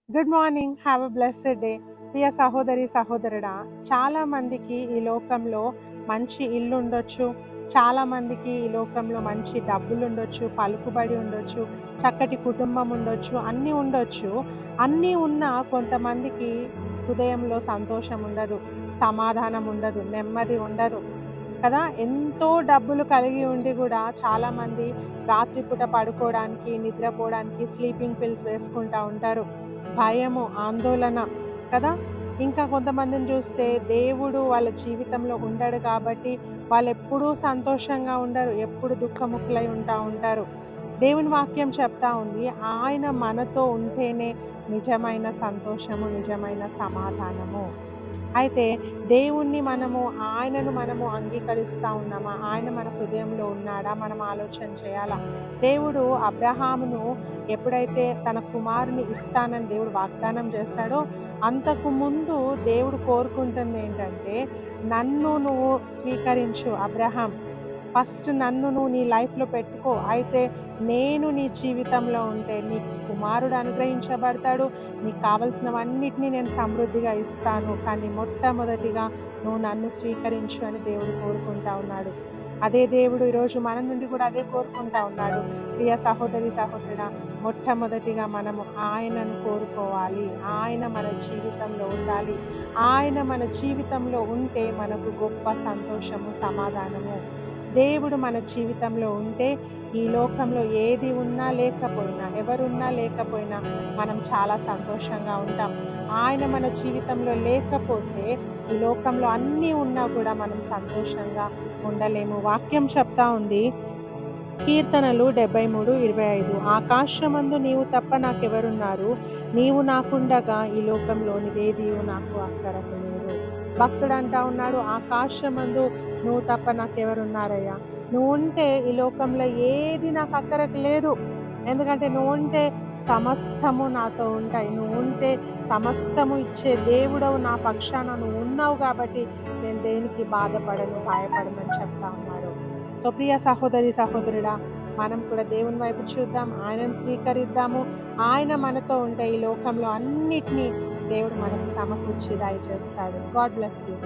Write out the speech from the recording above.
Good morning. Have a blessed day. ప్రియ సహోదరి, సహోదరుడా, చాలా మందికి ఈ లోకంలో మంచి ఇల్లు ఉండొచ్చు. చాలా మందికి ఈ లోకంలో మంచి డబ్బులుండొచ్చు, పలుకుబడి ఉండొచ్చు, చక్కటి కుటుంబం ఉండొచ్చు, అన్నీ ఉండొచ్చు. అన్నీ ఉన్నా కొంతమందికి హృదయంలో సంతోషం ఉండదు, సమాధానం ఉండదు, నెమ్మది ఉండదు కదా! ఎంతో డబ్బులు కలిగి ఉండి గూడా చాలామంది రాత్రిపూట పడుకోవడానికి, నిద్రపోవడానికి స్లీపింగ్ పిల్స్ వేసుకుంటా ఉంటారు. భయము, ఆందోళన కదా! ఇంకా కొంతమందిని చూస్తే దేవుడు వాళ్ళ జీవితంలో ఉండడు కాబట్టి వాళ్ళెప్పుడూ సంతోషంగా ఉండరు. ఎప్పుడు దుఃఖముఖులై ఉంటారు. దేవుని వాక్యం చెప్తా ఉంది. ఆయన మనతో ఉంటేనే నిజమైన సంతోషము, నిజమైన సమాధానము. అయితే దేవుణ్ణి ఆయనను మనము అంగీకరిస్తా ఉన్నామా? ఆయన మన హృదయంలో ఉన్నాడా? మనం ఆలోచన చేయాలా? దేవుడు అబ్రహామును ఎప్పుడైతే తన కుమారుని ఇస్తానని దేవుడు వాగ్దానం చేశాడో, అంతకు ముందు దేవుడు కోరుకుంటుందేంటంటే, నన్ను నువ్వు స్వీకరించు అబ్రహాం. ఫస్ట్ నన్ను నువ్వు నీ లైఫ్‌లో పెట్టుకో. అయితే నేను నీ జీవితంలో ఉంటే నీకు కుమారుడు అనుగ్రహించబడతాడు. నీకు కావాల్సినవన్నిటిని నేను సమృద్ధిగా ఇస్తాను. కానీ మొట్టమొదటిగా నువ్వు నన్ను స్వీకరించు అని దేవుడు కోరుకుంటా ఉన్నాడు. అదే దేవుడు ఈరోజు మన నుండి కూడా అదే కోరుకుంటా ఉన్నాడు. ప్రియ సహోదరి, సహోదరుడా, మొట్టమొదటిగా మనము ఆయనను కోరుకోవాలి. ఆయన మన జీవితంలో ఉండాలి. ఆయన మన జీవితంలో ఉంటే మనకు గొప్ప సంతోషము, సమాధానము. దేవుడు మన జీవితంలో ఉంటే ఈ లోకంలో ఏది ఉన్నా లేకపోయినా, ఎవరున్నా లేకపోయినా మనం చాలా సంతోషంగా ఉంటాం. ఆయన మన జీవితంలో లేకపోతే ఈ లోకంలో అన్నీ ఉన్నా కూడా మనం సంతోషంగా ఉండలేము. వాక్యం చెప్తా ఉంది, కీర్తనలు 73:25, ఆకాశమందు నీవు తప్ప నాకెవరున్నారు? నీవు నాకుండగా ఈ లోకంలోనిదేదియు నాకు అక్కరకు లేదు. భక్తుడు అంటా ఉన్నాడు, ఆకాశమందు నువ్వు తప్ప నాకెవరున్నారయ్యా? నువ్వుంటే ఈ లోకంలో ఏది నాకు అక్కరకు లేదు. ఎందుకంటే నువ్వుంటే సమస్తము నాతో ఉంటాయి. నువ్వుంటే సమస్తము ఇచ్చే దేవుడవు నా పక్షాన నువ్వు ఉన్నావు కాబట్టి నేను దేనికి బాధపడను, భయపడను అని చెప్తా ఉన్నాడు. సో ప్రియ సహోదరి, సహోదరుడా, మనం కూడా దేవుని వైపు చూద్దాం. ఆయనను స్వీకరిద్దాము. ఆయన మనతో ఉంటే ఈ లోకంలో అన్నిటినీ దేవుడు మనకు సమకూర్చి దయచేస్తాడు. God bless you.